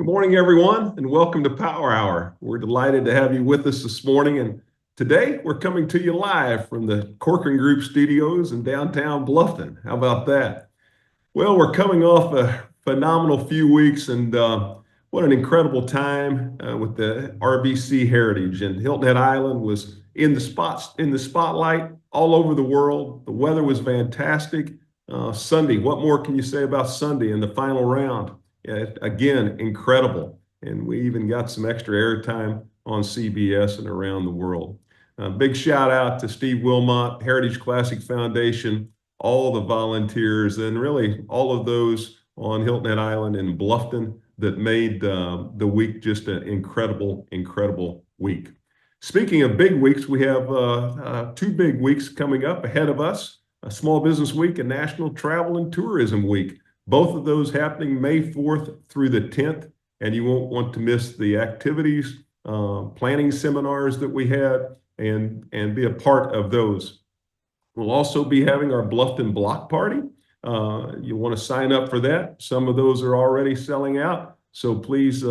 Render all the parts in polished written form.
Good morning, everyone, and welcome to Power Hour. We're delighted to have you with us this morning. And today we're coming to you live from the Corcoran Group studios in downtown Bluffton. How about that? Well, we're coming off a phenomenal few weeks, and what an incredible time with the RBC Heritage. And Hilton Head Island was in the spotlight all over the world. The weather was fantastic. Sunday, what more can you say about Sunday in the final round? Yeah, again, incredible. And we even got some extra airtime on CBS and around the world. Big shout out to Steve Wilmot, Heritage Classic Foundation, all the volunteers, and really all of those on Hilton Head Island in Bluffton that made the week just an incredible, incredible week. Speaking of big weeks, we have two big weeks coming up ahead of us, a Small Business Week and National Travel and Tourism Week. Both of those happening May 4th through the 10th, and you won't want to miss the activities, planning seminars that we had, and be a part of those. We'll also be having our Bluffton Block Party. You want to sign up for that. Some of those are already selling out, so please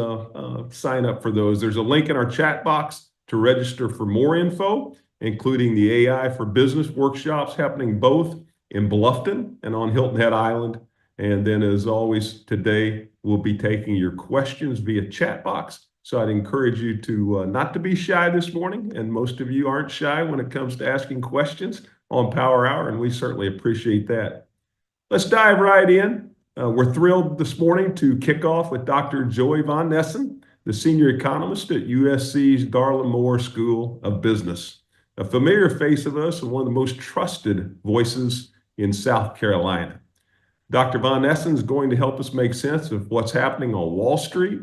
sign up for those. There's a link in our chat box to register for more info, including the AI for Business workshops happening both in Bluffton and on Hilton Head Island. And then, as always, today we'll be taking your questions via chat box. So I'd encourage you to not to be shy this morning. And most of you aren't shy when it comes to asking questions on Power Hour, and we certainly appreciate that. Let's dive right in. We're thrilled this morning to kick off with Dr. Joy Von Nessen, the senior economist at USC's Darla Moore School of Business, a familiar face of us and one of the most trusted voices in South Carolina. Dr. Von Nessen is going to help us make sense of what's happening on Wall Street,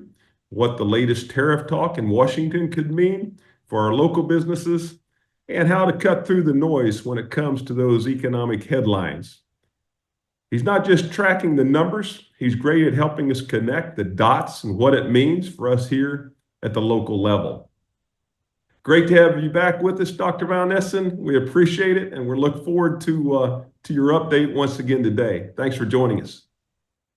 what the latest tariff talk in Washington could mean for our local businesses, and how to cut through the noise when it comes to those economic headlines. He's not just tracking the numbers, he's great at helping us connect the dots and what it means for us here at the local level. Great to have you back with us, Dr. Von Nessen. We appreciate it, and we look forward to your update once again today. Thanks for joining us.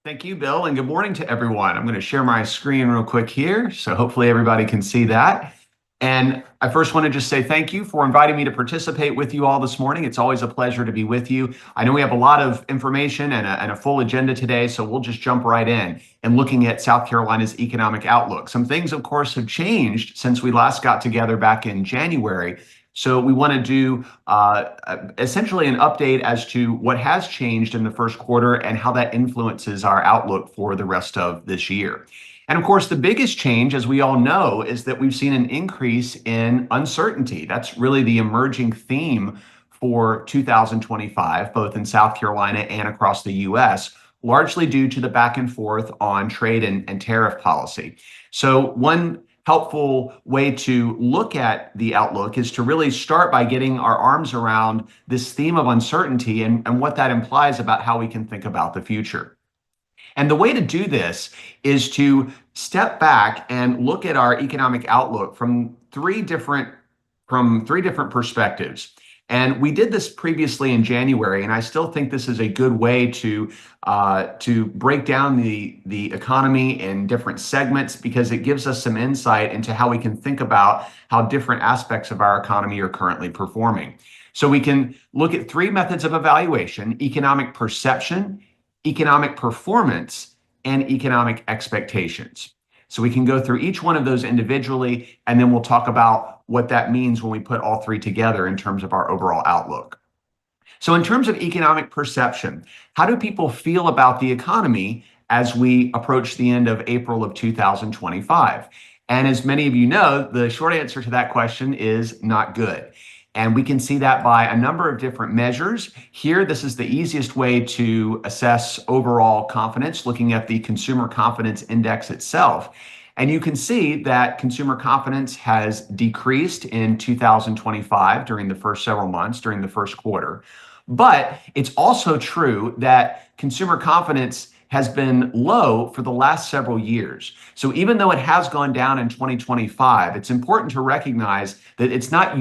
Thank you, Bill, and good morning to everyone. I'm going to share my screen real quick here, so hopefully everybody can see that. And I first want to just say thank you for inviting me to participate with you all this morning. It's always a pleasure to be with you. I know we have a lot of information and a full agenda today, so we'll just jump right in and looking at South Carolina's economic outlook. Some things, of course, have changed since we last got together back in January. So we want to do essentially an update as to what has changed in the first quarter and how that influences our outlook for the rest of this year. And of course, the biggest change, as we all know, is that we've seen an increase in uncertainty. That's really the emerging theme for 2025, both in South Carolina and across the U.S., largely due to the back and forth on trade and tariff policy. So one helpful way to look at the outlook is to really start by getting our arms around this theme of uncertainty and what that implies about how we can think about the future. And the way to do this is to step back and look at our economic outlook from three different perspectives. And we did this previously in January, and I still think this is a good way to break down the economy in different segments, because it gives us some insight into how we can think about how different aspects of our economy are currently performing. So we can look at three methods of evaluation: economic perception, economic performance, and economic expectations. So we can go through each one of those individually, and then we'll talk about what that means when we put all three together in terms of our overall outlook. So in terms of economic perception, how do people feel about the economy as we approach the end of April of 2025? And as many of you know, the short answer to that question is not good. And we can see that by a number of different measures. Here, this is the easiest way to assess overall confidence, looking at the Consumer Confidence Index itself. And you can see that consumer confidence has decreased in 2025 during the first several months, during the first quarter. But it's also true that consumer confidence has been low for the last several years. So even though it has gone down in 2025, it's important to recognize that it's not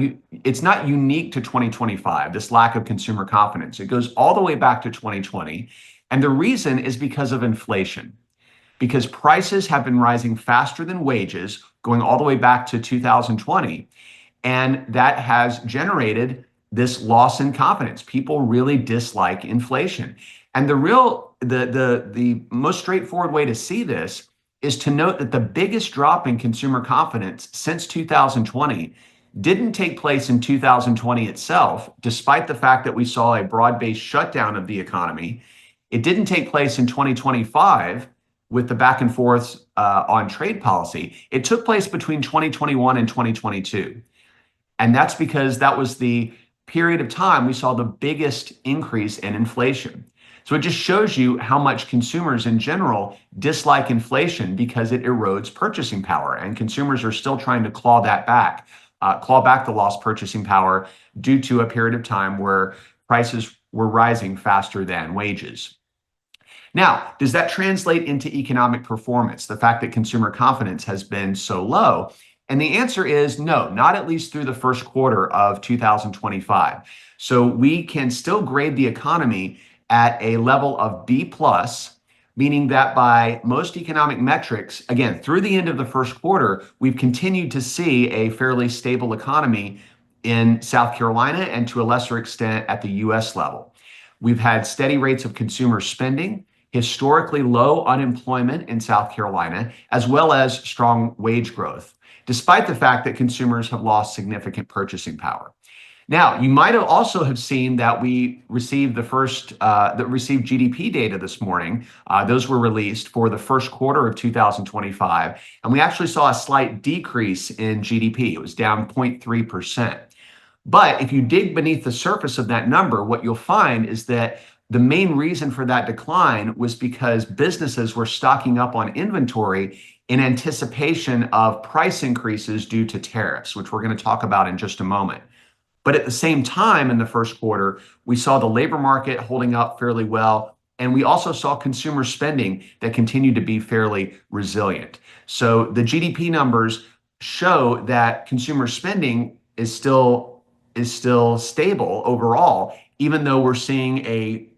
unique to 2025, this lack of consumer confidence. It goes all the way back to 2020. And the reason is because of inflation. because prices have been rising faster than wages, going all the way back to 2020. And that has generated this loss in confidence. People really dislike inflation. And the most straightforward way to see this is to note that the biggest drop in consumer confidence since 2020 didn't take place in 2020 itself, despite the fact that we saw a broad-based shutdown of the economy. It didn't take place in 2025 with the back and forth on trade policy. It took place between 2021 and 2022. And that's because that was the period of time we saw the biggest increase in inflation. So it just shows you how much consumers in general dislike inflation because it erodes purchasing power. And consumers are still trying to claw back the lost purchasing power due to a period of time where prices were rising faster than wages. Now, does that translate into economic performance, the fact that consumer confidence has been so low? And the answer is no, not at least through the first quarter of 2025. So we can still grade the economy at a level of B plus, meaning that by most economic metrics, again, through the end of the first quarter, we've continued to see a fairly stable economy in South Carolina and to a lesser extent at the US level. We've had steady rates of consumer spending, historically low unemployment in South Carolina, as well as strong wage growth, despite the fact that consumers have lost significant purchasing power. Now, you might have also have seen that we received received GDP data this morning. Those were released for the first quarter of 2025, and we actually saw a slight decrease in GDP. It was down 0.3%. But if you dig beneath the surface of that number, what you'll find is that the main reason for that decline was because businesses were stocking up on inventory in anticipation of price increases due to tariffs, which we're going to talk about in just a moment. But at the same time, in the first quarter, we saw the labor market holding up fairly well, and we also saw consumer spending that continued to be fairly resilient. So the GDP numbers show that consumer spending is still stable overall, even though we're seeing a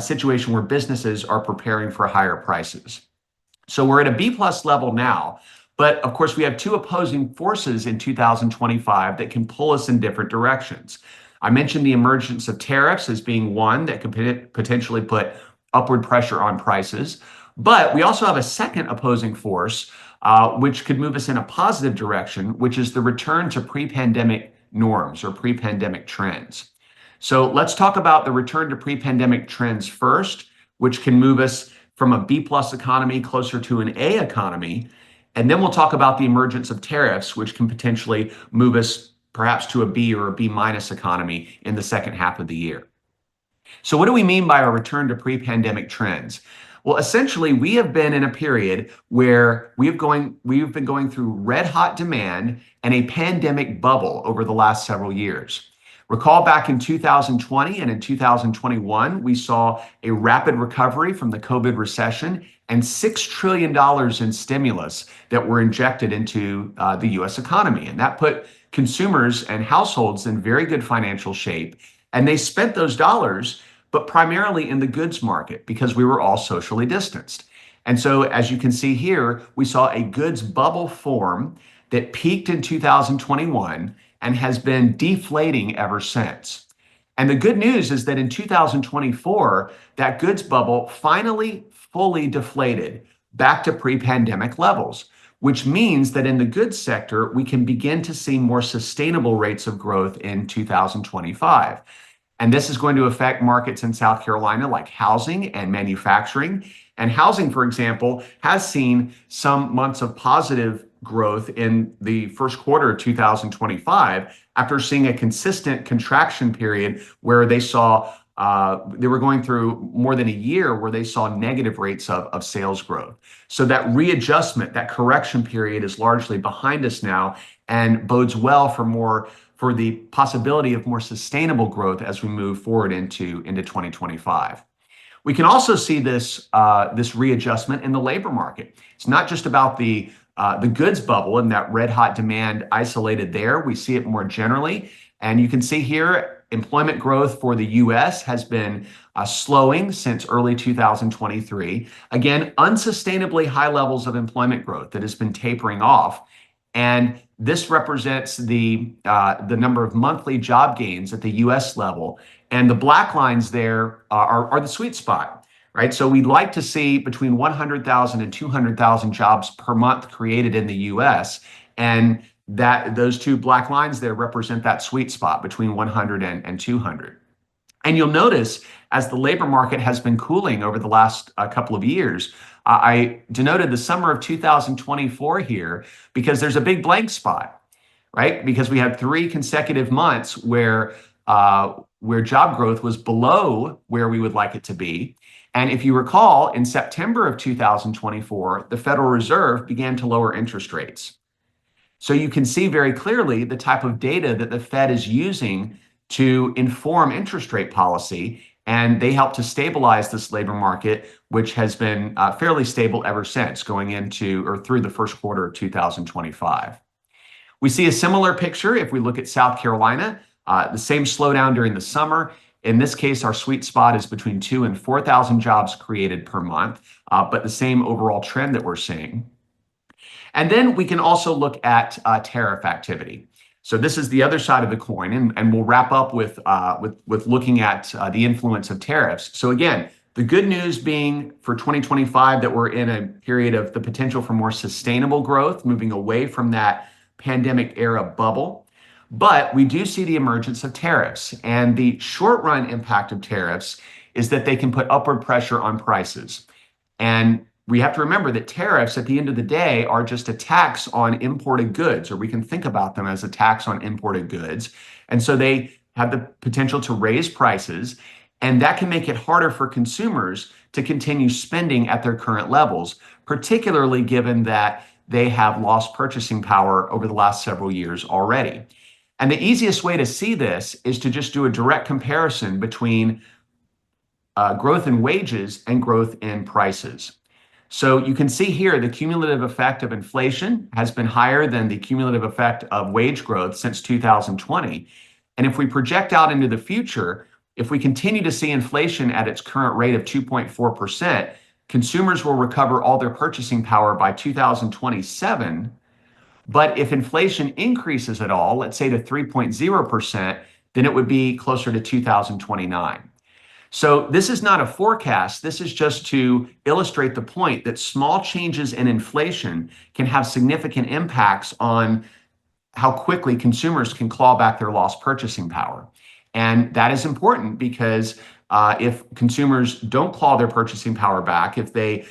situation where businesses are preparing for higher prices. So we're at a B plus level now, but of course we have two opposing forces in 2025 that can pull us in different directions. I mentioned the emergence of tariffs as being one that could potentially put upward pressure on prices, but we also have a second opposing force, which could move us in a positive direction, which is the return to pre-pandemic norms or pre-pandemic trends. So let's talk about the return to pre-pandemic trends first, which can move us from a B plus economy closer to an A economy. And then we'll talk about the emergence of tariffs, which can potentially move us perhaps to a B or a B minus economy in the second half of the year. So what do we mean by a return to pre-pandemic trends? Well, essentially, we have been in a period where we've been going through red hot demand and a pandemic bubble over the last several years. Recall back in 2020 and in 2021, we saw a rapid recovery from the COVID recession and $6 trillion in stimulus that were injected into the US economy. And that put consumers and households in very good financial shape. And they spent those dollars, but primarily in the goods market because we were all socially distanced. And so as you can see here, we saw a goods bubble form that peaked in 2021 and has been deflating ever since. And the good news is that in 2024, that goods bubble finally fully deflated back to pre-pandemic levels, which means that in the goods sector, we can begin to see more sustainable rates of growth in 2025. And this is going to affect markets in South Carolina like housing and manufacturing. And housing, for example, has seen some months of positive growth in the first quarter of 2025 after seeing a consistent contraction period where they were going through more than a year where they saw negative rates of sales growth. So that readjustment, that correction period is largely behind us now and bodes well for the possibility of more sustainable growth as we move forward into 2025. We can also see this readjustment in the labor market. It's not just about the goods bubble and that red hot demand isolated there. We see it more generally. And you can see here, employment growth for the US has been slowing since early 2023. Again, unsustainably high levels of employment growth that has been tapering off. And this represents the number of monthly job gains at the US level. And the black lines there are the sweet spot, right? So we'd like to see between 100,000 and 200,000 jobs per month created in the US. And that those two black lines there represent that sweet spot between 100 and 200. And you'll notice as the labor market has been cooling over the last couple of years, I denoted the summer of 2024 here because there's a big blank spot, right? Because we had 3 consecutive months where job growth was below where we would like it to be. And if you recall, in September of 2024, the Federal Reserve began to lower interest rates. So you can see very clearly the type of data that the Fed is using to inform interest rate policy, and they help to stabilize this labor market, which has been fairly stable ever since going into or through the first quarter of 2025. We see a similar picture if we look at South Carolina, the same slowdown during the summer. In this case, our sweet spot is between 2,000 and 4,000 jobs created per month, but the same overall trend that we're seeing. And then we can also look at tariff activity. So this is the other side of the coin, and we'll wrap up with looking at the influence of tariffs. So again, the good news being for 2025 that we're in a period of the potential for more sustainable growth, moving away from that pandemic era bubble. But we do see the emergence of tariffs, and the short run impact of tariffs is that they can put upward pressure on prices. And we have to remember that tariffs at the end of the day are just a tax on imported goods, or we can think about them as a tax on imported goods. And so they have the potential to raise prices, and that can make it harder for consumers to continue spending at their current levels, particularly given that they have lost purchasing power over the last several years already. And the easiest way to see this is to just do a direct comparison between growth in wages and growth in prices. So you can see here the cumulative effect of inflation has been higher than the cumulative effect of wage growth since 2020. And if we project out into the future, if we continue to see inflation at its current rate of 2.4%, consumers will recover all their purchasing power by 2027. But if inflation increases at all, let's say to 3.0%, then it would be closer to 2029. So this is not a forecast. This is just to illustrate the point that small changes in inflation can have significant impacts on how quickly consumers can claw back their lost purchasing power. And that is important because if consumers don't claw their purchasing power back, if they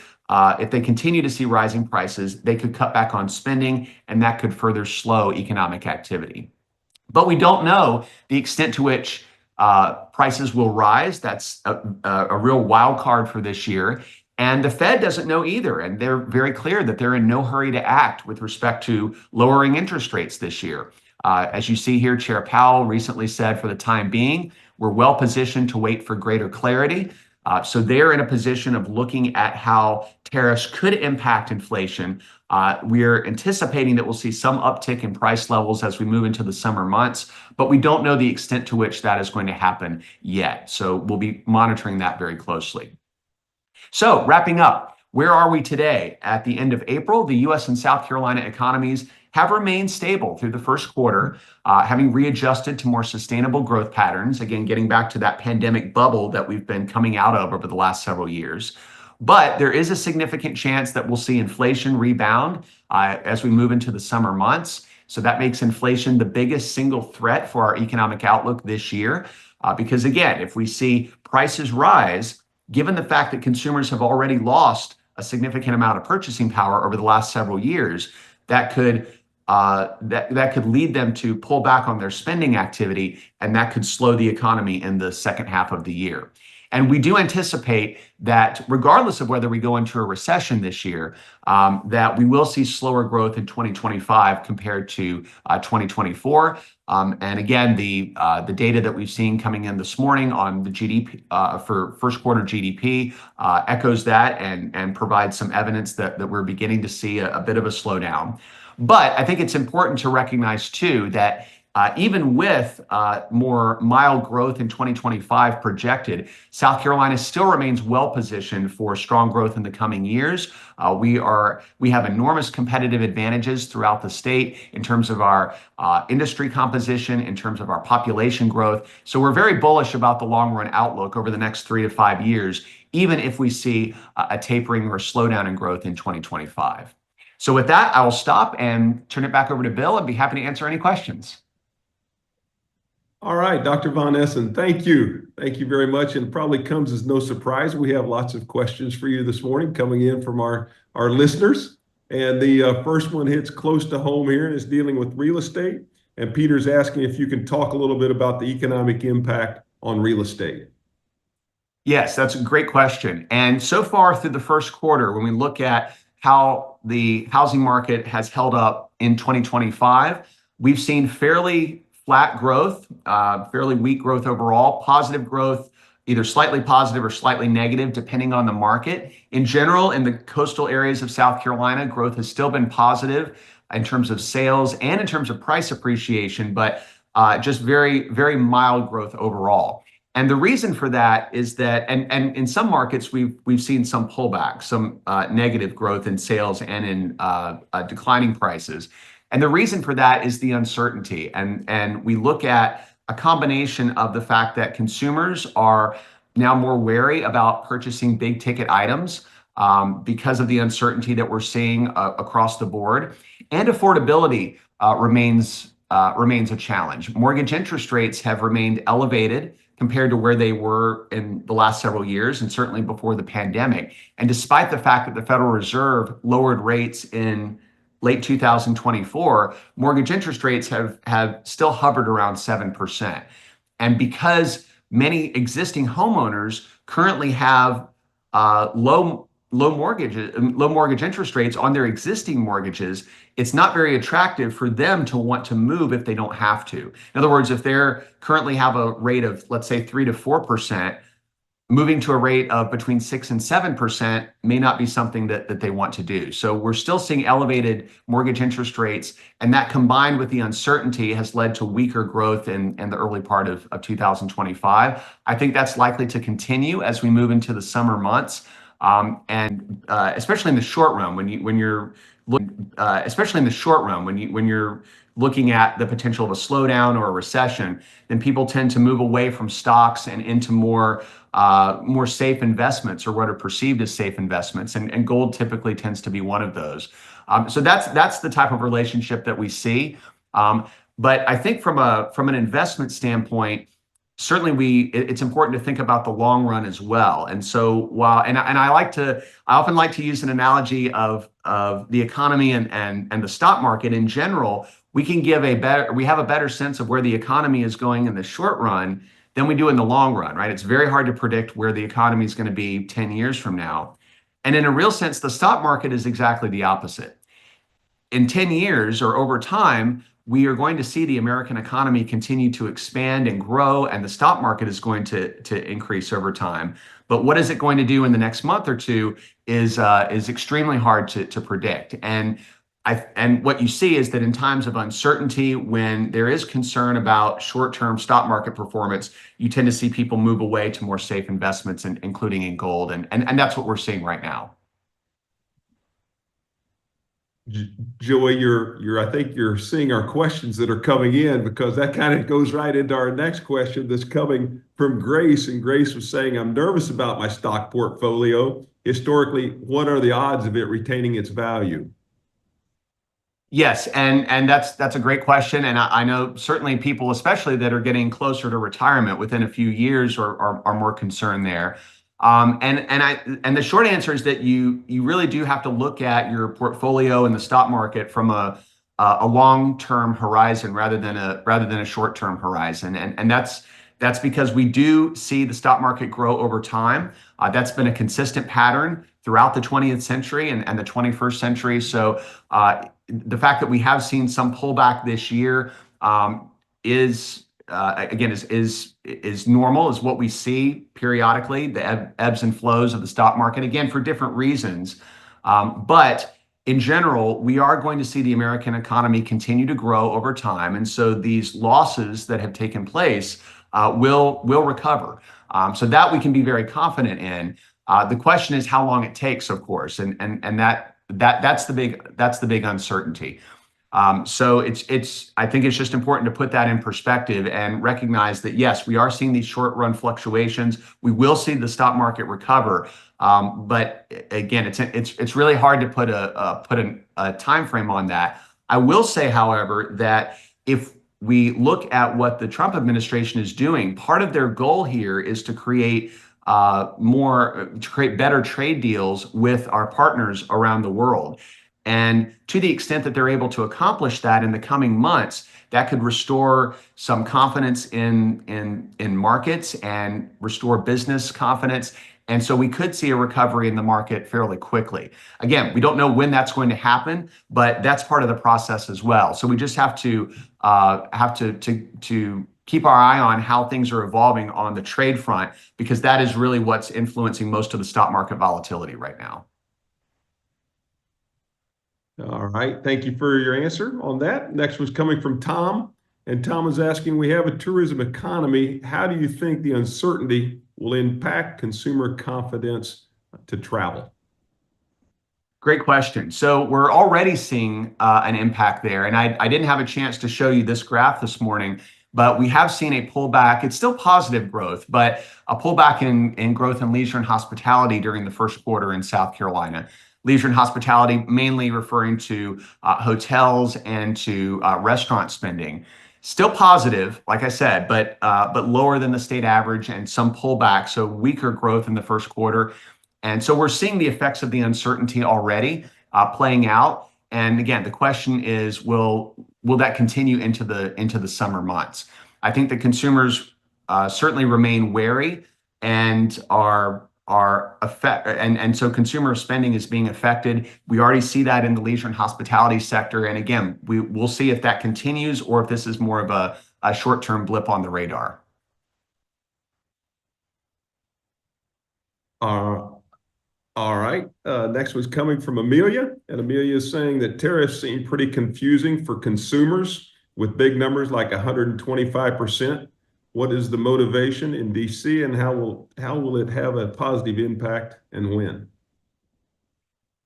continue to see rising prices, they could cut back on spending, and that could further slow economic activity. But we don't know the extent to which prices will rise. That's a real wild card for this year. And the Fed doesn't know either. And they're very clear that they're in no hurry to act with respect to lowering interest rates this year. As you see here, Chair Powell recently said, for the time being, we're well positioned to wait for greater clarity. So they're in a position of looking at how tariffs could impact inflation. We're anticipating that we'll see some uptick in price levels as we move into the summer months, but we don't know the extent to which that is going to happen yet. So we'll be monitoring that very closely. So wrapping up, where are we today? At the end of April, the US and South Carolina economies have remained stable through the first quarter, having readjusted to more sustainable growth patterns. Again, getting back to that pandemic bubble that we've been coming out of over the last several years. But there is a significant chance that we'll see inflation rebound as we move into the summer months. So that makes inflation the biggest single threat for our economic outlook this year. Because again, if we see prices rise, given the fact that consumers have already lost a significant amount of purchasing power over the last several years, that could lead them to pull back on their spending activity, and that could slow the economy in the second half of the year. And we do anticipate that regardless of whether we go into a recession this year, that we will see slower growth in 2025 compared to 2024. And again, the data that we've seen coming in this morning on the GDP for first quarter GDP echoes that and provides some evidence that we're beginning to see a bit of a slowdown. But I think it's important to recognize too that even with more mild growth in 2025 projected, South Carolina still remains well positioned for strong growth in the coming years. We have enormous competitive advantages throughout the state in terms of our industry composition, in terms of our population growth. So we're very bullish about the long run outlook over the next 3 to 5 years, even if we see a tapering or slowdown in growth in 2025. So with that, I will stop and turn it back over to Bill and be happy to answer any questions. All right, Dr. Von Essen, thank you. Thank you very much. And it probably comes as no surprise. We have lots of questions for you this morning coming in from our listeners. And the first one hits close to home here and is dealing with real estate. And Peter's asking if you can talk a little bit about the economic impact on real estate. Yes, that's a great question. And so far through the first quarter, when we look at how the housing market has held up in 2025, we've seen fairly flat growth, fairly weak growth overall, positive growth, either slightly positive or slightly negative, depending on the market. In general, in the coastal areas of South Carolina, growth has still been positive in terms of sales and in terms of price appreciation, but just very, very mild growth overall. And the reason for that is that, and in some markets, we've seen some pullback, some negative growth in sales and in declining prices. And the reason for that is the uncertainty. And we look at a combination of the fact that consumers are now more wary about purchasing big ticket items because of the uncertainty that we're seeing across the board, and affordability remains a challenge. Mortgage interest rates have remained elevated compared to where they were in the last several years and certainly before the pandemic. And despite the fact that the Federal Reserve lowered rates in late 2024, mortgage interest rates have still hovered around 7%. And because many existing homeowners currently have low mortgage interest rates on their existing mortgages, it's not very attractive for them to want to move if they don't have to. In other words, if they're currently have a rate of, let's say, 3 to 4%, moving to a rate of between 6 and 7% may not be something that they want to do. So we're still seeing elevated mortgage interest rates, and that combined with the uncertainty has led to weaker growth in the early part of 2025. I think that's likely to continue as we move into the summer months, and especially in the short run, when you're looking at the potential of a slowdown or a recession, then people tend to move away from stocks and into more safe investments, or what are perceived as safe investments, and gold typically tends to be one of those. So that's the type of relationship that we see. But I think from an investment standpoint, certainly it's important to think about the long run as well. And so I often like to use an analogy of the economy and the stock market in general. We have a better sense of where the economy is going in the short run than we do in the long run, right? It's very hard to predict where the economy is going to be 10 years from now. And in a real sense, the stock market is exactly the opposite. In 10 years or over time, we are going to see the American economy continue to expand and grow, and the stock market is going to increase over time. But what is it going to do in the next month or two is extremely hard to predict. And what you see is that in times of uncertainty, when there is concern about short-term stock market performance, you tend to see people move away to more safe investments, including in gold. And that's what we're seeing right now. Joey, I think you're seeing our questions that are coming in, because that kind of goes right into our next question that's coming from Grace. And Grace was saying, I'm nervous about my stock portfolio. Historically, what are the odds of it retaining its value? Yes, and that's a great question. And I know certainly people, especially that are getting closer to retirement within a few years, are more concerned there. And the short answer is that you really do have to look at your portfolio and the stock market from a long-term horizon rather than a short-term horizon. And that's because we do see the stock market grow over time. That's been a consistent pattern throughout the 20th century and the 21st century. So the fact that we have seen some pullback this year is normal, is what we see periodically, the ebbs and flows of the stock market, again, for different reasons. But in general, we are going to see the American economy continue to grow over time, and so these losses that have taken place will recover. So that we can be very confident in. The question is how long it takes, of course, and that's the big uncertainty. So I think it's just important to put that in perspective and recognize that yes, we are seeing these short run fluctuations. We will see the stock market recover, but again, it's really hard to put a time frame on that. I will say, however, that if we look at what the Trump administration is doing, part of their goal here is to create better trade deals with our partners around the world. And to the extent that they're able to accomplish that in the coming months, that could restore some confidence in markets and restore business confidence. And so we could see a recovery in the market fairly quickly. Again, we don't know when that's going to happen, but that's part of the process as well. So we just have to keep our eye on how things are evolving on the trade front, because that is really what's influencing most of the stock market volatility right now. All right. Thank you for your answer on that. Next was coming from Tom. And Tom is asking, we have a tourism economy. How do you think the uncertainty will impact consumer confidence to travel? Great question. So we're already seeing an impact there. And I didn't have a chance to show you this graph this morning, but we have seen a pullback. It's still positive growth, but a pullback in growth in leisure and hospitality during the first quarter in South Carolina. Leisure and hospitality mainly referring to hotels and to restaurant spending. Still positive, like I said, but lower than the state average and some pullback, so weaker growth in the first quarter. And so we're seeing the effects of the uncertainty already playing out. And again, the question is, will that continue into the summer months? I think the consumers certainly remain wary and so consumer spending is being affected. We already see that in the leisure and hospitality sector. And again, we'll see if that continues or if this is more of a short-term blip on the radar. All right. Next was coming from Amelia. And Amelia is saying that tariffs seem pretty confusing for consumers with big numbers like 125%. What is the motivation in DC, and how will it have a positive impact, and when?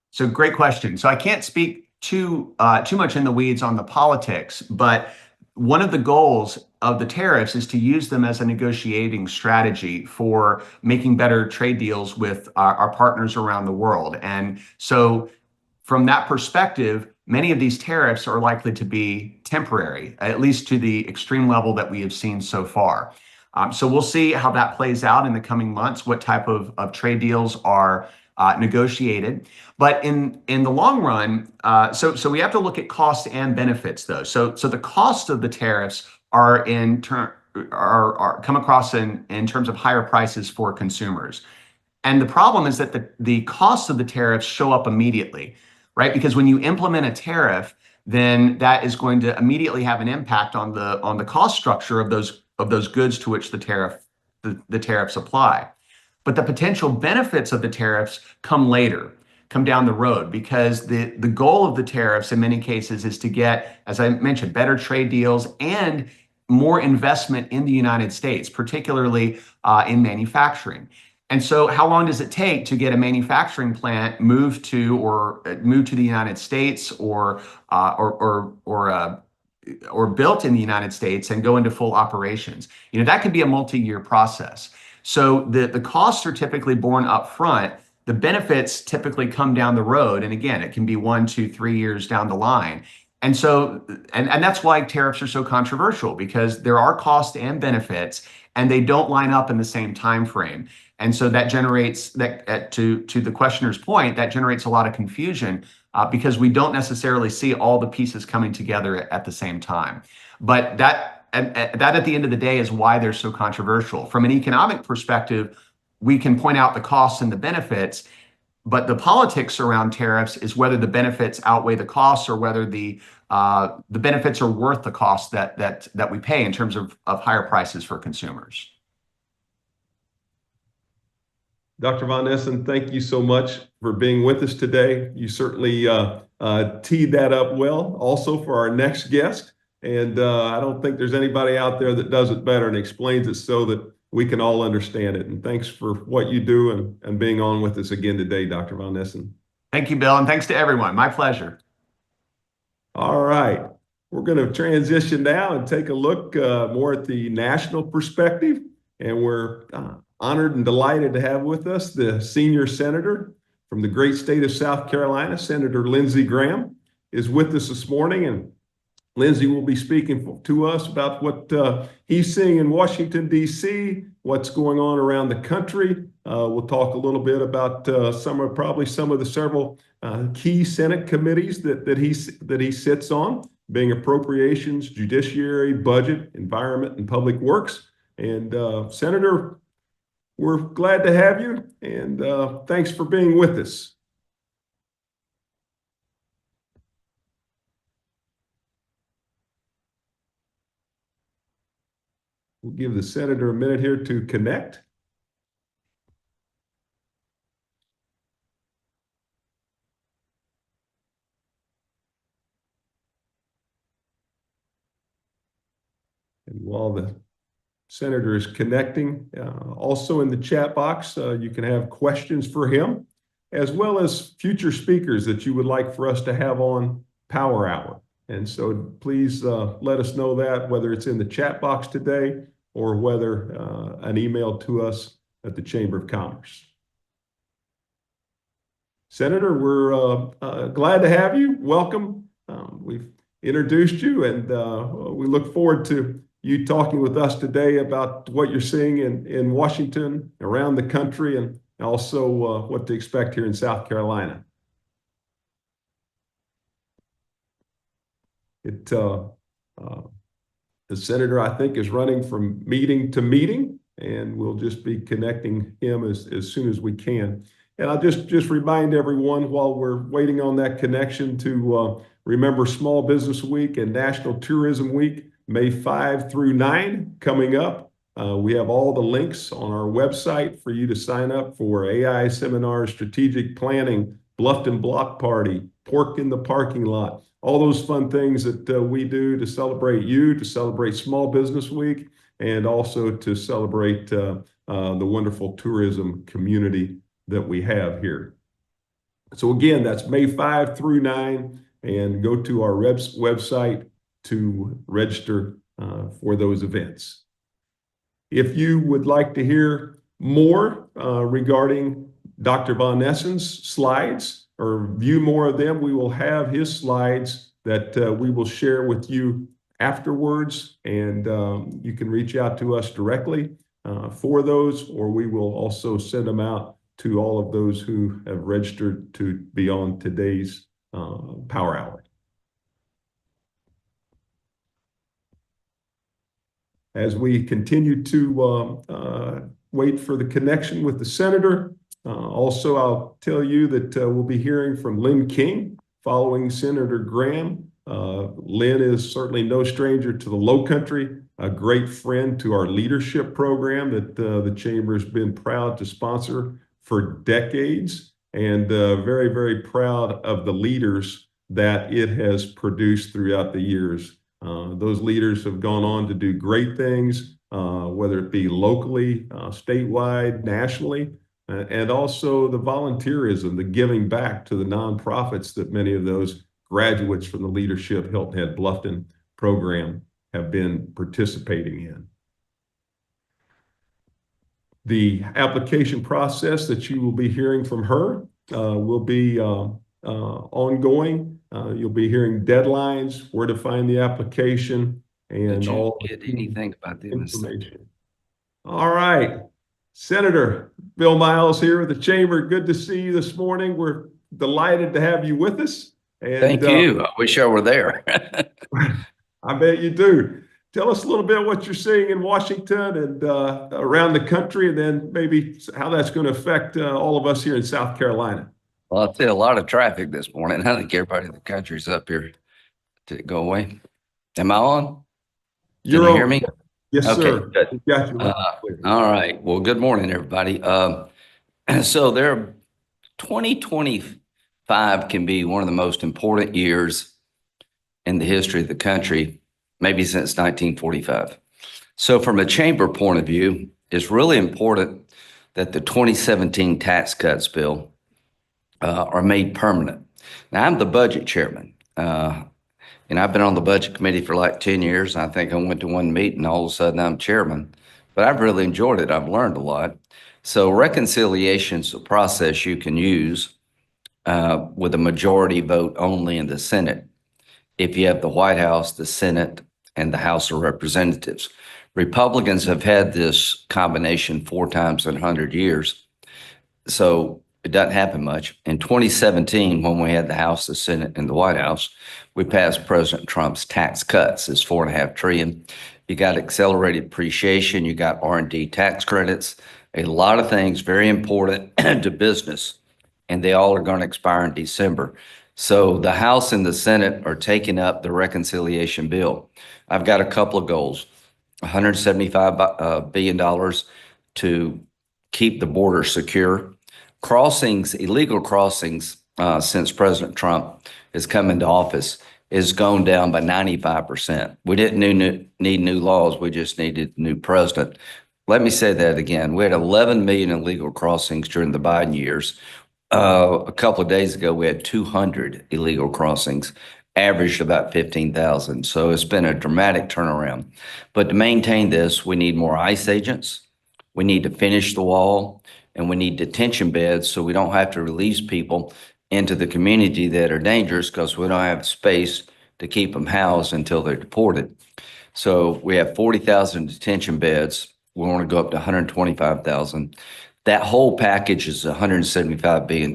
So great question. So I can't speak too much in the weeds on the politics, but one of the goals of the tariffs is to use them as a negotiating strategy for making better trade deals with our partners around the world. And so from that perspective, many of these tariffs are likely to be temporary, at least to the extreme level that we have seen so far. So we'll see how that plays out in the coming months, what type of trade deals are negotiated. But in the long run, so we have to look at cost and benefits, though. So the cost of the tariffs are come across in terms of higher prices for consumers. And the problem is that the costs of the tariffs show up immediately, right? Because when you implement a tariff, then that is going to immediately have an impact on the cost structure of those goods to which the tariffs apply. But the potential benefits of the tariffs come later, come down the road, because the goal of the tariffs in many cases is to get, as I mentioned, better trade deals and more investment in the United States, particularly in manufacturing. And so how long does it take to get a manufacturing plant moved to the United States or built in the United States and go into full operations? That could be a multi-year process. So the costs are typically borne up front. The benefits typically come down the road. And again, it can be 1, 2, 3 years down the line. And so, and that's why tariffs are so controversial, because there are costs and benefits, and they don't line up in the same time frame. And so that generates to the questioner's point, that generates a lot of confusion because we don't necessarily see all the pieces coming together at the same time. But that at the end of the day is why they're so controversial. From an economic perspective, we can point out the costs and the benefits, but the politics around tariffs is whether the benefits outweigh the costs or whether the benefits are worth the cost that we pay in terms of higher prices for consumers. Dr. Von Essen, thank you so much for being with us today. You certainly teed that up well also for our next guest. And I don't think there's anybody out there that does it better and explains it so that we can all understand it. And thanks for what you do and being on with us again today, Dr. Von Essen. Thank you, Bill, and thanks to everyone. My pleasure. All right. We're going to transition now and take a look more at the national perspective. And we're honored and delighted to have with us the senior senator from the great state of South Carolina. Senator Lindsey Graham is with us this morning. And Lindsey will be speaking to us about what he's seeing in Washington, D.C., what's going on around the country. We'll talk a little bit about some of the several key Senate committees that he sits on, being Appropriations, Judiciary, Budget, Environment, and Public Works. And Senator, we're glad to have you, and thanks for being with us. We'll give the senator a minute here to connect. And while the senator is connecting, also in the chat box, you can have questions for him, as well as future speakers that you would like for us to have on Power Hour. And so please let us know that, whether it's in the chat box today or whether an email to us at the Chamber of Commerce. Senator, we're glad to have you. Welcome. We've introduced you, and we look forward to you talking with us today about what you're seeing in Washington, around the country, and also what to expect here in South Carolina. The senator, I think, is running from meeting to meeting, and we'll just be connecting him as soon as we can. And I'll just remind everyone while we're waiting on that connection to remember Small Business Week and National Tourism Week, May 5 through 9 coming up. We have all the links on our website for you to sign up for AI seminars, strategic planning, Bluffton block party, pork in the parking lot, all those fun things that we do to celebrate you, to celebrate Small Business Week, and also to celebrate the wonderful tourism community that we have here. So again, that's May 5 through 9, and go to our website to register for those events. If you would like to hear more regarding Dr. Von Essen's slides or view more of them, we will have his slides that we will share with you afterwards, and you can reach out to us directly for those, or we will also send them out to all of those who have registered to be on today's Power Hour. As we continue to wait for the connection with the senator, also I'll tell you that we'll be hearing from Lynn King following Senator Graham. Lynn is certainly no stranger to the Lowcountry, a great friend to our leadership program that the Chamber has been proud to sponsor for decades, and very, very proud of the leaders that it has produced throughout the years. Those leaders have gone on to do great things, whether it be locally, statewide, nationally, and also the volunteerism, the giving back to the nonprofits that many of those graduates from the Leadership Hilton Head Bluffton program have been participating in. The application process that you will be hearing from her will be ongoing. You'll be hearing deadlines, where to find the application, and Did you all get anything about the information. All right. Senator Bill Miles here with the Chamber. Good to see you this morning. We're delighted to have you with us. And, Thank you. I wish I were there. I bet you do. Tell us a little bit what you're seeing in Washington and around the country, and then maybe how that's going to affect all of us here in South Carolina. Well, I see a lot of traffic this morning. I think everybody in the country's up here. Did it go away? Am I on? Can You're you on. hear me? Yes, Okay, sir. good. We got you loud and clear. All right. Well, good morning, everybody. So there are 2020 2025 can be one of the most important years in the history of the country, maybe since 1945. So from a chamber point of view, it's really important that the 2017 tax cuts bill are made permanent. Now, I'm the budget chairman, and I've been on the budget committee for like 10 years. I think I went to one meeting, all of a sudden I'm chairman, but I've really enjoyed it. I've learned a lot. So reconciliation is a process you can use with a majority vote only in the Senate if you have the White House, the Senate, and the House of Representatives. Republicans have had this combination 4 times in 100 years, so it doesn't happen much. In 2017, when we had the House, the Senate, and the White House, we passed President Trump's tax cuts. It's $4.5 trillion. You got accelerated depreciation, you got R&D tax credits, a lot of things very important to business, and they all are going to expire in December. So the House and the Senate are taking up the reconciliation bill. I've got a couple of goals. $175 billion to keep the border secure. Crossings, illegal crossings, since President Trump has come into office, has gone down by 95%. We didn't need new laws. We just needed a new president. Let me say that again. We had 11 million illegal crossings during the Biden years. A couple of days ago, we had 200 illegal crossings, averaged about 15,000. So it's been a dramatic turnaround. But to maintain this, we need more ICE agents. We need to finish the wall, and we need detention beds so we don't have to release people into the community that are dangerous because we don't have space to keep them housed until they're deported. So we have 40,000 detention beds. We want to go up to 125,000. That whole package is $175 billion.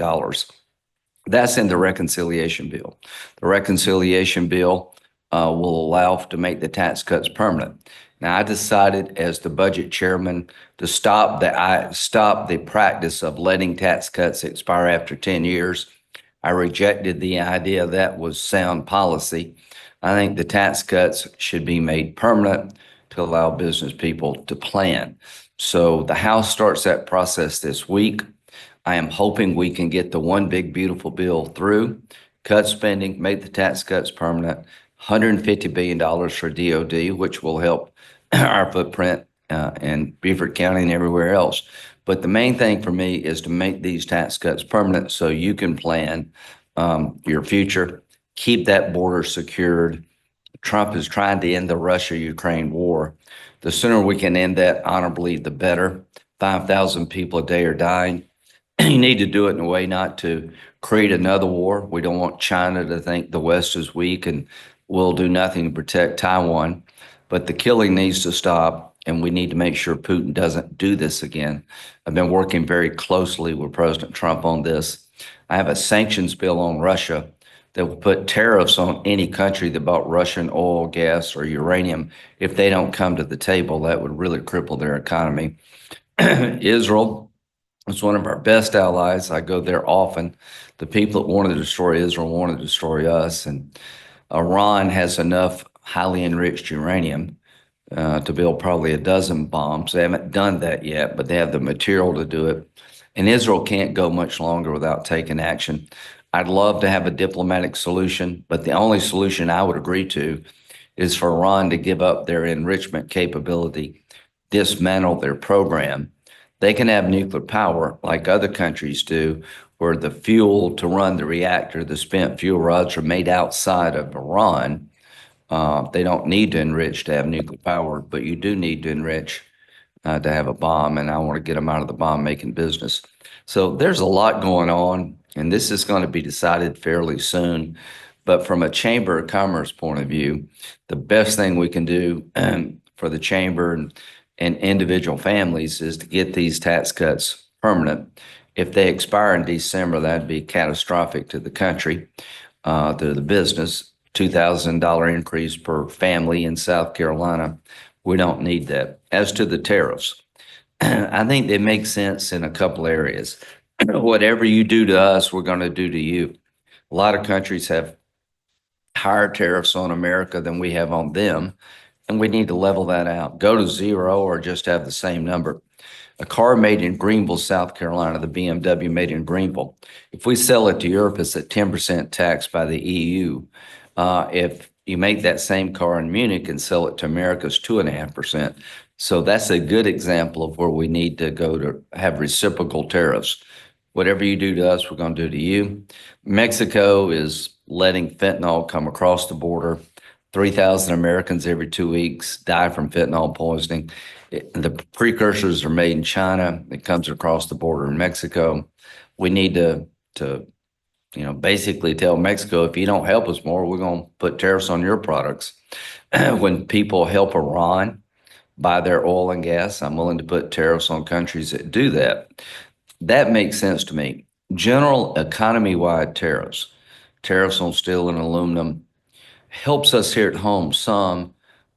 That's in the reconciliation bill. The reconciliation bill will allow to make the tax cuts permanent. Now, I decided as the budget chairman to stop the practice of letting tax cuts expire after 10 years. I rejected the idea that was sound policy. I think the tax cuts should be made permanent to allow business people to plan. So the House starts that process this week. I am hoping we can get the one big beautiful bill through, cut spending, make the tax cuts permanent, $150 billion for DOD, which will help our footprint in Beaufort County and everywhere else. But the main thing for me is to make these tax cuts permanent so you can plan your future, keep that border secured. Trump is trying to end the Russia-Ukraine war. The sooner we can end that honorably, the better. 5,000 people a day are dying. You need to do it in a way not to create another war. We don't want China to think the West is weak and will do nothing to protect Taiwan. But the killing needs to stop, and we need to make sure Putin doesn't do this again. I've been working very closely with President Trump on this. I have a sanctions bill on Russia that will put tariffs on any country that bought Russian oil, gas, or uranium. If they don't come to the table, that would really cripple their economy. Israel is one of our best allies. I go there often. The people that want to destroy Israel want to destroy us. And Iran has enough highly enriched uranium to build probably a dozen bombs. They haven't done that yet, but they have the material to do it. And Israel can't go much longer without taking action. I'd love to have a diplomatic solution, but the only solution I would agree to is for Iran to give up their enrichment capability, dismantle their program. They can have nuclear power like other countries do, where the fuel to run the reactor, the spent fuel rods, are made outside of Iran. They don't need to enrich to have nuclear power, but you do need to enrich to have a bomb, and I want to get them out of the bomb-making business. So there's a lot going on, and this is going to be decided fairly soon. But from a Chamber of Commerce point of view, the best thing we can do for the Chamber and individual families is to get these tax cuts permanent. If they expire in December, that'd be catastrophic to the country, to the business. $2,000 increase per family in South Carolina. We don't need that. As to the tariffs, I think they make sense in a couple areas. Whatever you do to us, we're going to do to you. A lot of countries have higher tariffs on America than we have on them, and we need to level that out. Go to zero or just have the same number. A car made in Greenville, South Carolina, the BMW made in Greenville, if we sell it to Europe, it's at 10% tax by the EU. If you make that same car in Munich and sell it to America, it's 2.5%. So that's a good example of where we need to go to have reciprocal tariffs. Whatever you do to us, we're going to do to you. Mexico is letting fentanyl come across the border. 3,000 Americans every 2 weeks die from fentanyl poisoning. The precursors are made in China. It comes across the border in Mexico. We need to basically tell Mexico, if you don't help us more, we're going to put tariffs on your products. When people help Iran buy their oil and gas, I'm willing to put tariffs on countries that do that. That makes sense to me. General economy-wide tariffs on steel and aluminum, helps us here at home some,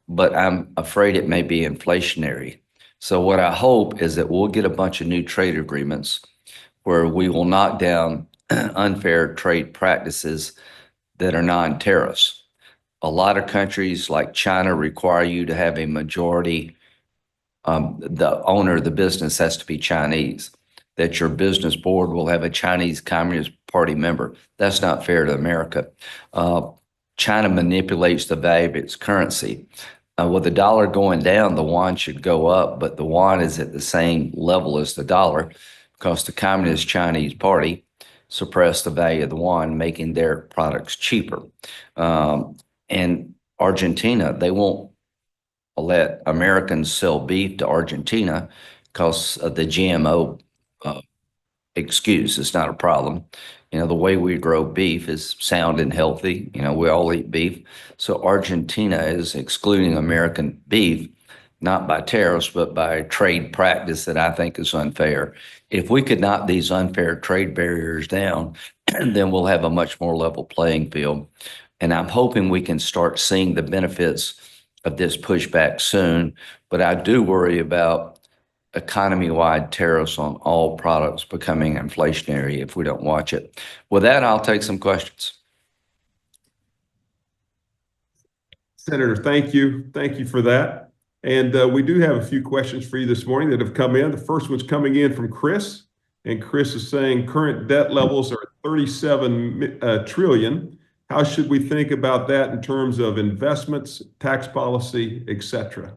but I'm afraid it may be inflationary. So what I hope is that we'll get a bunch of new trade agreements where we will knock down unfair trade practices that are non-tariffs. A lot of countries like China require you to have a majority, the owner of the business has to be Chinese, that your business board will have a Chinese Communist Party member. That's not fair to America. China manipulates the value of its currency. With the dollar going down, the yuan should go up, but the yuan is at the same level as the dollar because the Communist Chinese Party suppressed the value of the yuan, making their products cheaper. And Argentina, they won't let Americans sell beef to Argentina because of the GMO excuse. It's not a problem. The way we grow beef is sound and healthy. We all eat beef. So Argentina is excluding American beef, not by tariffs, but by trade practice that I think is unfair. If we could knock these unfair trade barriers down, then we'll have a much more level playing field. And I'm hoping we can start seeing the benefits of this pushback soon. But I do worry about economy-wide tariffs on all products becoming inflationary if we don't watch it. With that, I'll take some questions. Senator, thank you. Thank you for that. And we do have a few questions for you this morning that have come in. The first one's coming in from Chris. And Chris is saying current debt levels are 37 trillion. How should we think about that in terms of investments, tax policy, et cetera?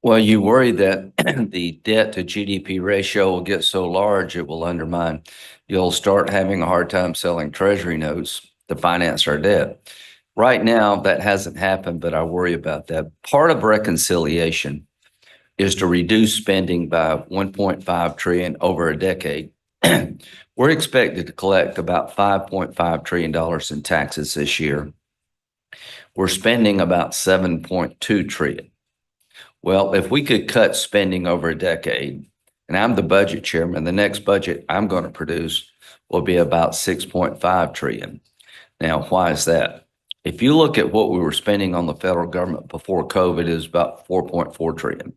Well, you worry that the debt to GDP ratio will get so large it will undermine. You'll start having a hard time selling treasury notes to finance our debt. Right now, that hasn't happened, but I worry about that. Part of reconciliation is to reduce spending by 1.5 trillion over a decade. We're expected to collect about $5.5 trillion in taxes this year. We're spending about 7.2 trillion. Well, if we could cut spending over a decade, and I'm the budget chairman, the next budget I'm going to produce will be about 6.5 trillion. Now, why is that? If you look at what we were spending on the federal government before COVID, is about 4.4 trillion.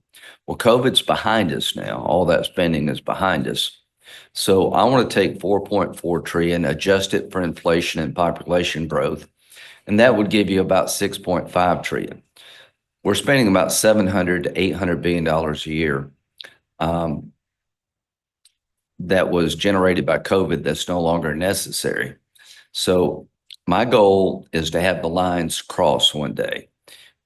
Well, COVID's behind us now. All that spending is behind us. So I want to take 4.4 trillion, adjust it for inflation and population growth, and that would give you about 6.5 trillion. We're spending about $700 to $800 billion a year that was generated by COVID that's no longer necessary. So my goal is to have the lines cross one day.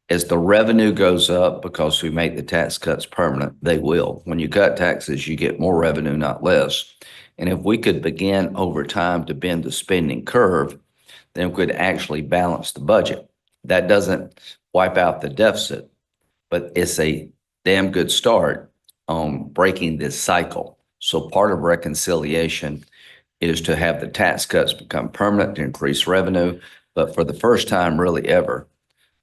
As the revenue goes up, because we make the tax cuts permanent, they will. When you cut taxes, you get more revenue, not less. And if we could begin over time to bend the spending curve, then we could actually balance the budget. That doesn't wipe out the deficit, but it's a damn good start on breaking this cycle. So part of reconciliation is to have the tax cuts become permanent to increase revenue. But for the first time really ever,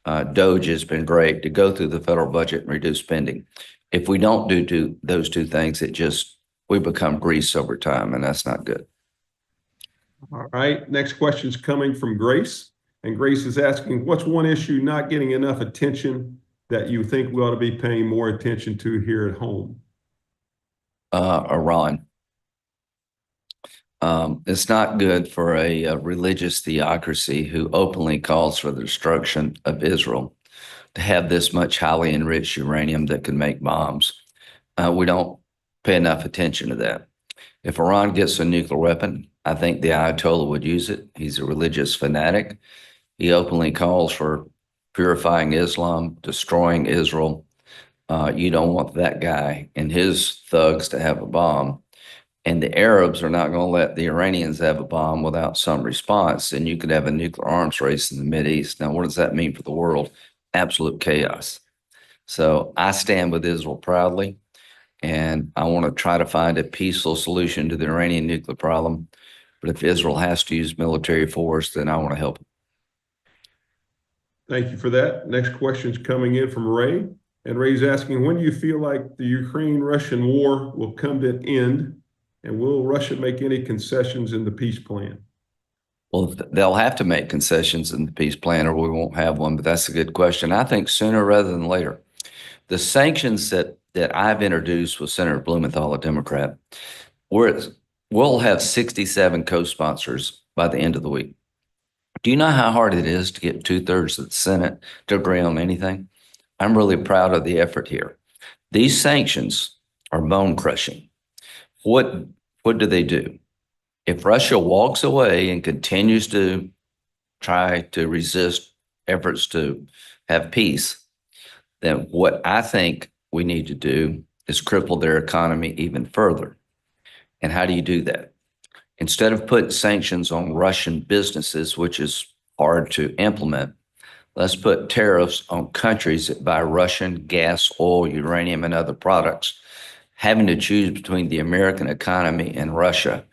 DOGE has been great to go through the federal budget and reduce spending. If we don't do those two things, we become grease over time, and that's not good. All right, next question is coming from Grace. And Grace is asking, what's one issue not getting enough attention that you think we ought to be paying more attention to here at home? Iran. It's not good for a religious theocracy who openly calls for the destruction of Israel to have this much highly enriched uranium that can make bombs. We don't pay enough attention to that. If Iran gets a nuclear weapon, I think the Ayatollah would use it. He's a religious fanatic. He openly calls for purifying Islam, destroying Israel. You don't want that guy and his thugs to have a bomb. And the Arabs are not going to let the Iranians have a bomb without some response. And you could have a nuclear arms race in the Mideast. Now, what does that mean for the world? Absolute chaos. So I stand with Israel proudly, and I want to try to find a peaceful solution to the Iranian nuclear problem. But if Israel has to use military force, then I want to help them. Thank you for that. Next question is coming in from Ray. And Ray's asking, when do you feel like the Ukraine-Russian war will come to an end? And will Russia make any concessions in the peace plan? Well, they'll have to make concessions in the peace plan or we won't have one, but that's a good question. I think sooner rather than later. The sanctions that I've introduced with Senator Blumenthal, a Democrat, we'll have 67 co-sponsors by the end of the week. Do you know how hard it is to get 2/3 of the Senate to agree on anything? I'm really proud of the effort here. These sanctions are bone crushing. What do they do? If Russia walks away and continues to try to resist efforts to have peace, then what I think we need to do is cripple their economy even further. And how do you do that? Instead of putting sanctions on Russian businesses, which is hard to implement, let's put tariffs on countries that buy Russian gas, oil, uranium, and other products. Having to choose between the American economy and Russia,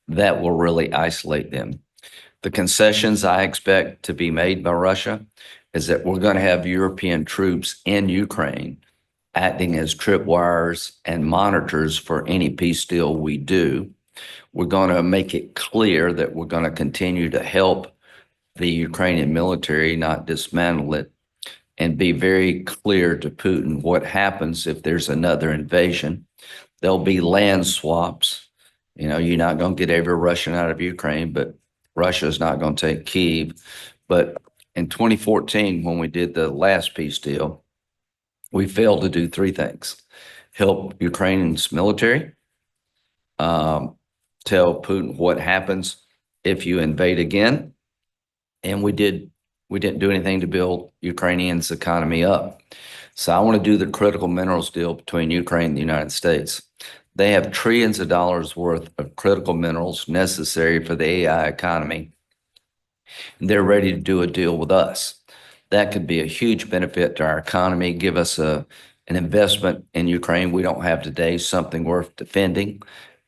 that will really isolate them. The concessions I expect to be made by Russia is that we're going to have European troops in Ukraine acting as tripwires and monitors for any peace deal we do. We're going to make it clear that we're going to continue to help the Ukrainian military, not dismantle it, and be very clear to Putin what happens if there's another invasion. There'll be land swaps. You know, you're not going to get every Russian out of Ukraine, but Russia is not going to take Kyiv. But in 2014, when we did the last peace deal, we failed to do three things: help Ukraine's military, tell Putin what happens if you invade again, and we didn't do anything to build Ukrainians' economy up. So I want to do the critical minerals deal between Ukraine and the United States. They have trillions of dollars worth of critical minerals necessary for the AI economy. And they're ready to do a deal with us. That could be a huge benefit to our economy, give us an investment in Ukraine we don't have today, something worth defending.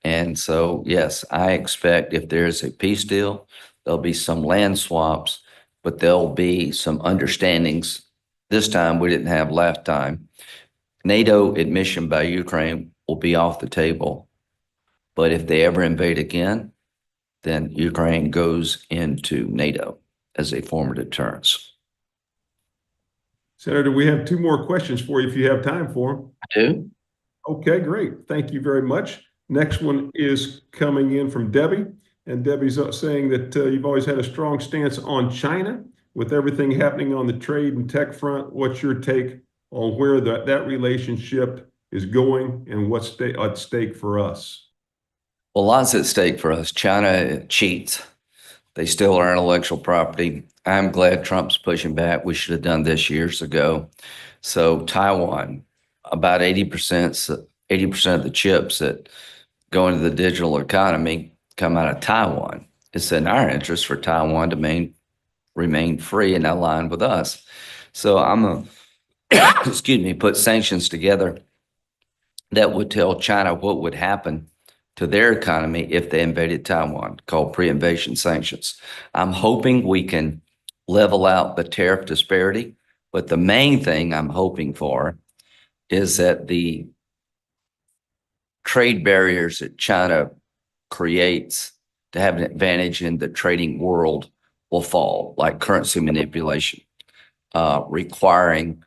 And so, yes, I expect if there's a peace deal, there'll be some land swaps, but there'll be some understandings. This time we didn't have last time. NATO admission by Ukraine will be off the table. But if they ever invade again, then Ukraine goes into NATO as a form of deterrence. Senator, we have two more questions for you if you have time for them. I do. Okay, great. Thank you very much. Next one is coming in from Debbie. And Debbie's saying that you've always had a strong stance on China. With everything happening on the trade and tech front, what's your take on where that relationship is going and what's at stake for us? Well, lots at stake for us. China cheats. They steal our intellectual property. I'm glad Trump's pushing back. We should have done this years ago. So Taiwan, about 80% of the chips that go into the digital economy come out of Taiwan. It's in our interest for Taiwan to remain free and aligned with us. So I'm going to, put sanctions together that would tell China what would happen to their economy if they invaded Taiwan, called pre-invasion sanctions. I'm hoping we can level out the tariff disparity, but the main thing I'm hoping for is that the trade barriers that China creates to have an advantage in the trading world will fall, like currency manipulation, requiring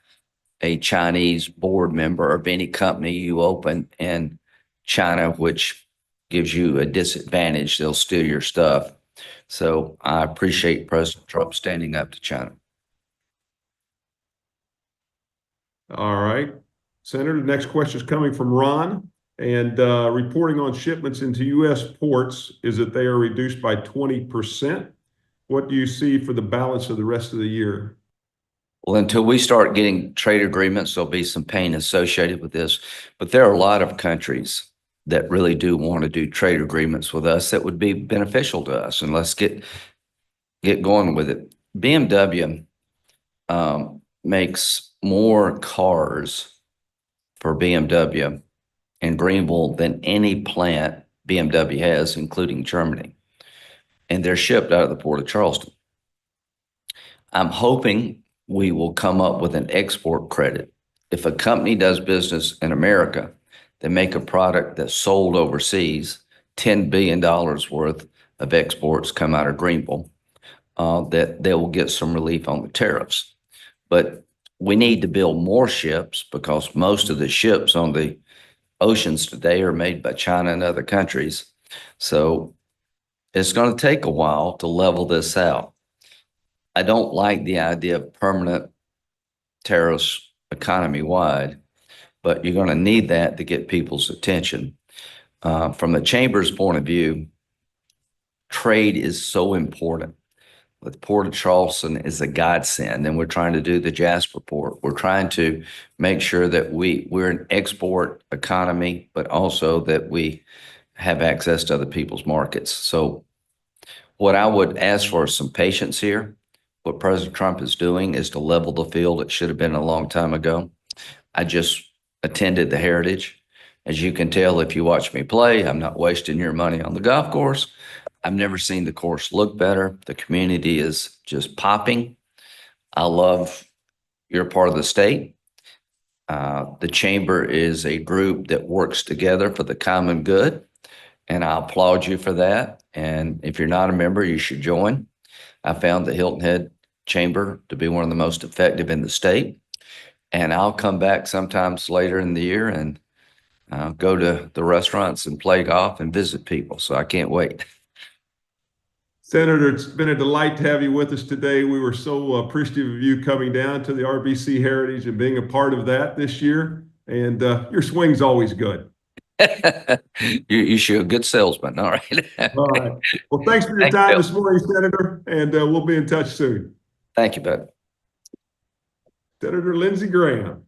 a Chinese board member of any company you open in China, which gives you a disadvantage. They'll steal your stuff. So I appreciate President Trump standing up to China. All right. Senator, the next question is coming from Ron. And reporting on shipments into U.S. ports is that they are reduced by 20%. What do you see for the balance of the rest of the year? Well, until we start getting trade agreements, there'll be some pain associated with this. But there are a lot of countries that really do want to do trade agreements with us that would be beneficial to us. And let's get going with it. BMW makes more cars for BMW in Greenville than any plant BMW has, including Germany. And they're shipped out of the Port of Charleston. I'm hoping we will come up with an export credit. If a company does business in America, they make a product that's sold overseas, $10 billion worth of exports come out of Greenville, that they will get some relief on the tariffs. But we need to build more ships because most of the ships on the oceans today are made by China and other countries. So it's going to take a while to level this out. I don't like the idea of permanent tariffs economy-wide, but you're going to need that to get people's attention. From the chamber's point of view, trade is so important. The Port of Charleston is a godsend, and we're trying to do the Jasper Port. We're trying to make sure that we're an export economy, but also that we have access to other people's markets. So what I would ask for is some patience here. What President Trump is doing is to level the field. It should have been a long time ago. I just attended the Heritage. As you can tell, if you watch me play, I'm not wasting your money on the golf course. I've never seen the course look better. The community is just popping. I love your part of the state. The chamber is a group that works together for the common good, and I applaud you for that. And if you're not a member, you should join. I found the Hilton Head Chamber to be one of the most effective in the state. And I'll come back sometimes later in the year and go to the restaurants and play golf and visit people. So I can't wait. Senator, it's been a delight to have you with us today. We were so appreciative of you coming down to the RBC Heritage and being a part of that this year. And your swing's always good. You should a good salesman. All right. All right. Well, thanks for your time this morning, Senator, and we'll be in touch soon. Thank you, bud. Senator Lindsey Graham.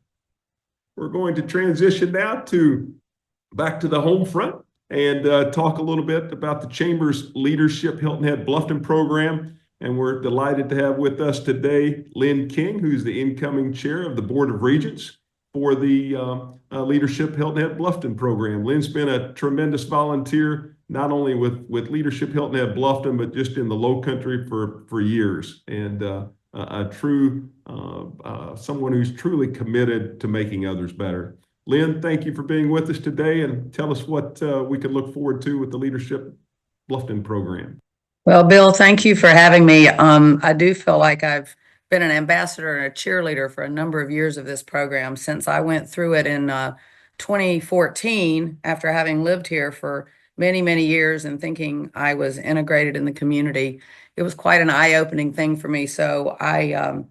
We're going to transition now back to the home front and talk a little bit about the Chamber's Leadership Hilton Head Bluffton program. And we're delighted to have with us today Lynn King, who's the incoming chair of the Board of Regents for the Leadership Hilton Head Bluffton program. Lynn's been a tremendous volunteer, not only with Leadership Hilton Head Bluffton, but just in the Low Country for years, and a true someone who's truly committed to making others better. Lynn, thank you for being with us today, and tell us what we can look forward to with the Leadership Bluffton program. Well, Bill, thank you for having me. I do feel like I've been an ambassador and a cheerleader for a number of years of this program since I went through it in 2014 after having lived here for many, many years and thinking I was integrated in the community. It was quite an eye-opening thing for me. So I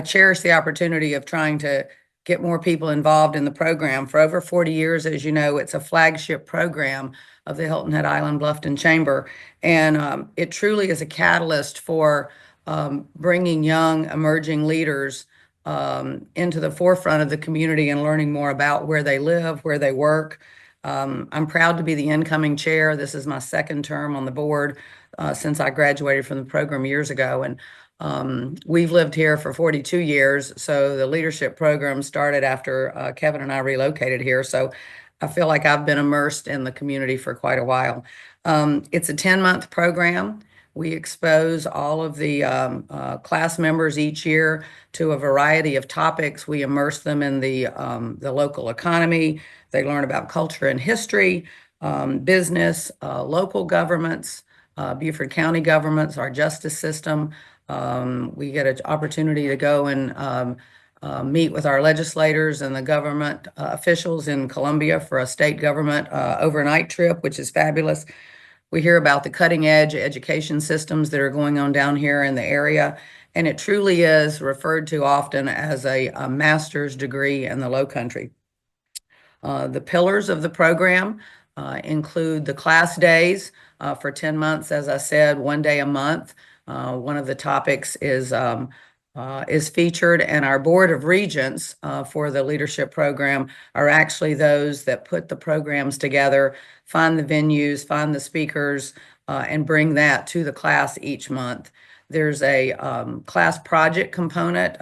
cherish the opportunity of trying to get more people involved in the program. For over 40 years, as you know, it's a flagship program of the Hilton Head Island Bluffton Chamber. And it truly is a catalyst for bringing young emerging leaders into the forefront of the community and learning more about where they live, where they work. I'm proud to be the incoming chair. This is my second term on the board since I graduated from the program years ago. And we've lived here for 42 years. So the leadership program started after Kevin and I relocated here. So I feel like I've been immersed in the community for quite a while. It's a 10-month program. We expose all of the class members each year to a variety of topics. We immerse them in the local economy. They learn about culture and history, business, local governments, Beaufort County governments, our justice system. We get an opportunity to go and meet with our legislators and the government officials in Columbia for a state government overnight trip, which is fabulous. We hear about the cutting edge education systems that are going on down here in the area, and it truly is referred to often as a master's degree in the Low Country. The pillars of the program include the class days for 10 months, as I said, 1 day a month. One of the topics is featured, and our board of regents for the leadership program are actually those that put the programs together, find the venues, find the speakers, and bring that to the class each month. There's a class project component.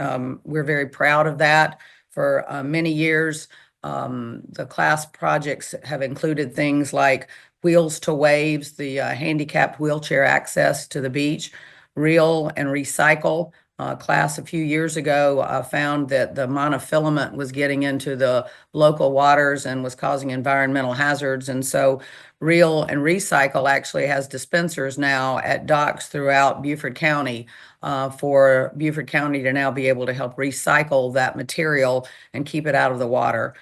We're very proud of that. For many years, the class projects have included things like Wheels to Waves, the handicapped wheelchair access to the beach, Reel and Recycle. Class a few years ago found that the monofilament was getting into the local waters and was causing environmental hazards. And so Reel and Recycle actually has dispensers now at docks throughout Beaufort County for Beaufort County to now be able to help recycle that material and keep it out of the water.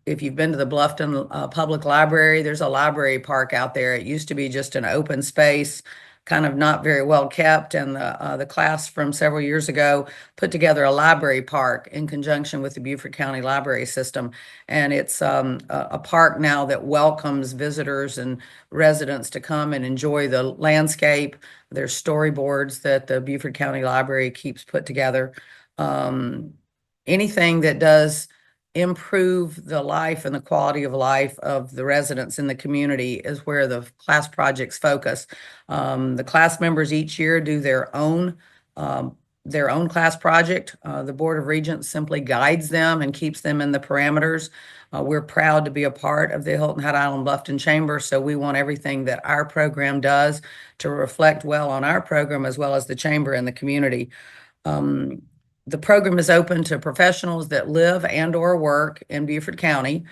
If you've been to the Bluffton Public Library, there's a library park out there. It used to be just an open space, kind of not very well kept, and the class from several years ago put together a library park in conjunction with the Beaufort County Library System. And it's a park now that welcomes visitors and residents to come and enjoy the landscape. There's storyboards that the Beaufort County Library keeps put together. Anything that does improve the life and the quality of life of the residents in the community is where the class projects focus. The class members each year do their own class project. The Board of Regents simply guides them and keeps them in the parameters. We're proud to be a part of the Hilton Head Island Bluffton Chamber, so we want everything that our program does to reflect well on our program as well as the chamber and the community. The program is open to professionals that live and or work in Beaufort County.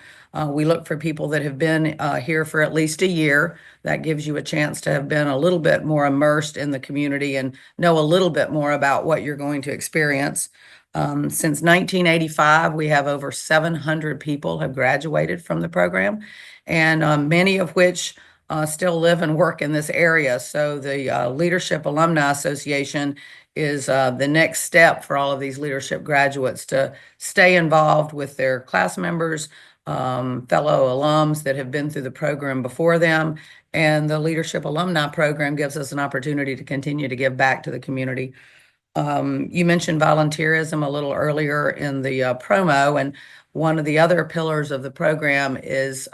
We look for people that have been here for at least a year. That gives you a chance to have been a little bit more immersed in the community and know a little bit more about what you're going to experience. Since 1985, we have over 700 people have graduated from the program, and many of which still live and work in this area. So the Leadership Alumni Association is the next step for all of these leadership graduates to stay involved with their class members, fellow alums that have been through the program before them. And the Leadership Alumni Program gives us an opportunity to continue to give back to the community. You mentioned volunteerism a little earlier in the promo, and one of the other pillars of the program is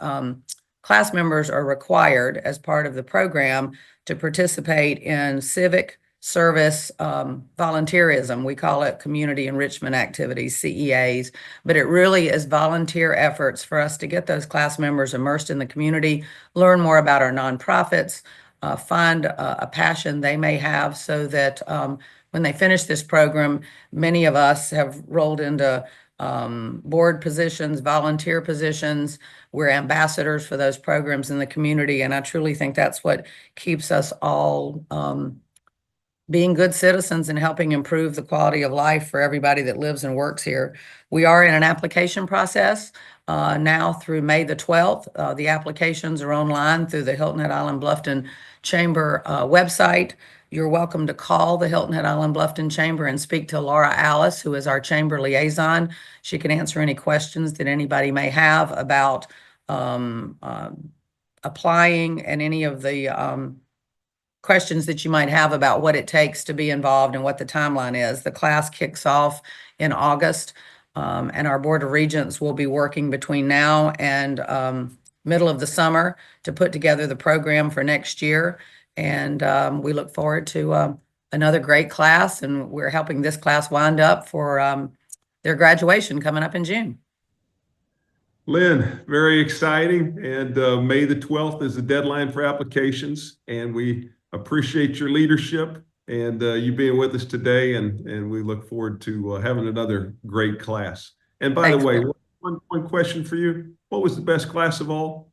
class members are required as part of the program to participate in civic service volunteerism. We call it community enrichment activities, CEAs, but it really is volunteer efforts for us to get those class members immersed in the community, learn more about our nonprofits, find a passion they may have, so that when they finish this program, many of us have rolled into board positions, volunteer positions. We're ambassadors for those programs in the community, and I truly think that's what keeps us all being good citizens and helping improve the quality of life for everybody that lives and works here. We are in an application process now through May the 12th. The applications are online through the Hilton Head Island Bluffton Chamber website. You're welcome to call the Hilton Head Island Bluffton Chamber and speak to Laura Alice, who is our chamber liaison. She can answer any questions that anybody may have about applying, and any of the questions that you might have about what it takes to be involved and what the timeline is. The class kicks off in August, and our Board of Regents will be working between now and middle of the summer to put together the program for next year. And we look forward to another great class, and we're helping this class wind up for their graduation coming up in June. Lynn, very exciting. And May the 12th is the deadline for applications, and we appreciate your leadership and you being with us today. And we look forward to having another great class. And by Thanks, the way, Bill. one question for you. What was the best class of all?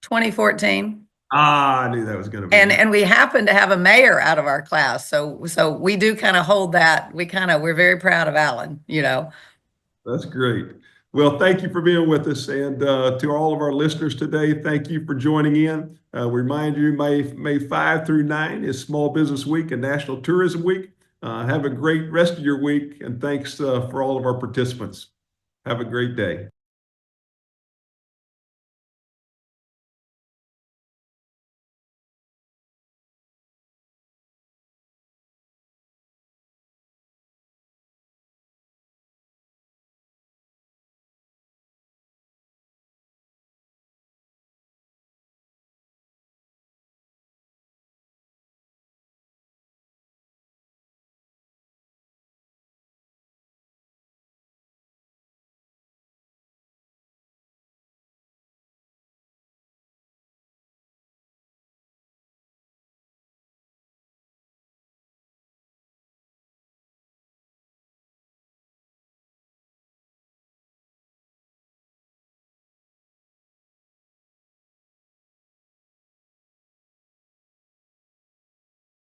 2014. I knew that was going to be. And we happen to have a mayor out of our class. So we do kind of hold that. We're very proud of Alan, you know. That's great. Well, thank you for being with us. And to all of our listeners today, thank you for joining in. We remind you, May 5 through 9 is Small Business Week and National Tourism Week. Have a great rest of your week. And thanks for all of our participants. Have a great day.